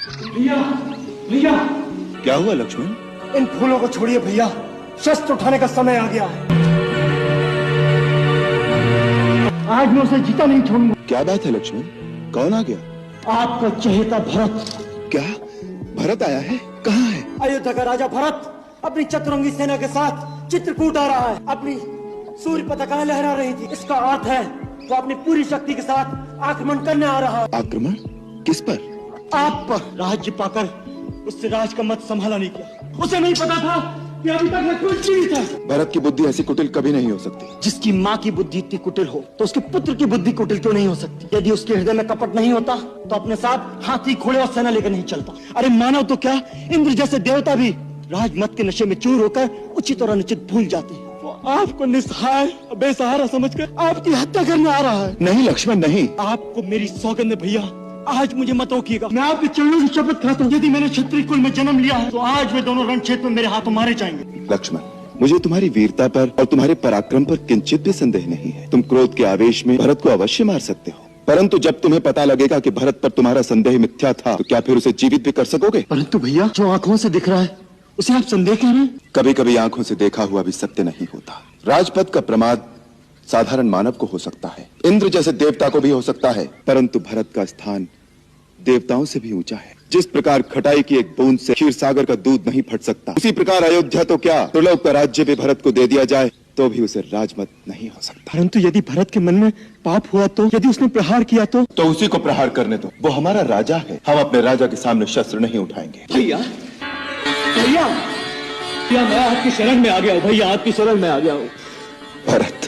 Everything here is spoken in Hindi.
भैया भैया। क्या हुआ लक्ष्मण? इन फूलों को छोड़िए भैया, शस्त्र उठाने का समय आ गया है। आज मैं उसे जीता नहीं छोड़ूंगा। क्या बात है लक्ष्मण, कौन आ गया? आपका चहेता भरत। क्या भरत आया है? कहाँ है? अयोध्या का राजा भरत अपनी चतुरंगी सेना के साथ चित्रकूट आ रहा है। अपनी सूर्य पताका लहरा रही थी। इसका अर्थ है वो अपनी पूरी शक्ति के साथ आक्रमण करने आ रहा है। आक्रमण किस पर? आप पर। राज्य पाकर उससे राज का मत संभाला नहीं किया। उसे नहीं पता था कि अभी तक मैं कुछ जीवित है। भरत की बुद्धि ऐसी कुटिल कभी नहीं हो सकती। जिसकी माँ की बुद्धि इतनी कुटिल हो तो उसके पुत्र की बुद्धि कुटिल क्यों नहीं हो सकती? यदि उसके हृदय में कपट नहीं होता तो अपने साथ हाथी घोड़े और सेना लेकर नहीं चलता। अरे मानव तो क्या, इंद्र जैसे देवता भी राजमत के नशे में चूर होकर उचित और अनुचित भूल जाते हैं। वो आपको निस्सहाय बेसहारा समझकर आपकी हत्या करने आ रहा है। नहीं लक्ष्मण नहीं। आपको मेरी सौगंध है भैया, आज मुझे मत रोकिएगा। मैं आपके चरणों की शपथ खाता हूँ, यदि मैंने क्षत्रिय कुल में जन्म लिया है तो आज वे दोनों रणक्षेत्र में मेरे हाथों मारे जाएंगे। लक्ष्मण, मुझे तुम्हारी वीरता पर और तुम्हारे पराक्रम पर किंचित भी संदेह नहीं है। तुम क्रोध के आवेश में भरत को अवश्य मार सकते हो, परंतु जब तुम्हें पता लगेगा कि भरत पर तुम्हारा संदेह मिथ्या था तो क्या फिर उसे जीवित भी कर सकोगे? परंतु भैया, जो आंखों से दिख रहा है उसे आप संदेह कह रहे हैं। कभी कभी आंखों से देखा हुआ भी सत्य नहीं होता। राजपद का प्रमाद साधारण मानव को हो सकता है, इंद्र जैसे देवता को भी हो सकता है, परंतु भरत का स्थान देवताओं से भी ऊंचा है। जिस प्रकार खटाई की एक बूंद से क्षीर सागर का दूध नहीं फट सकता, उसी प्रकार अयोध्या तो क्या त्रिलोक का राज्य भी भरत को दे दिया जाए तो भी उसे राजमत नहीं हो सकता। परंतु यदि भरत के मन में पाप हुआ तो, यदि उसने प्रहार किया तो उसी को प्रहार करने दो। वो हमारा राजा है, हम अपने राजा के सामने शस्त्र नहीं उठाएंगे। भैया भैया, मैं आपकी शरण में आ गया हूँ। भैया आपकी शरण में आ गया हूँ। भरत,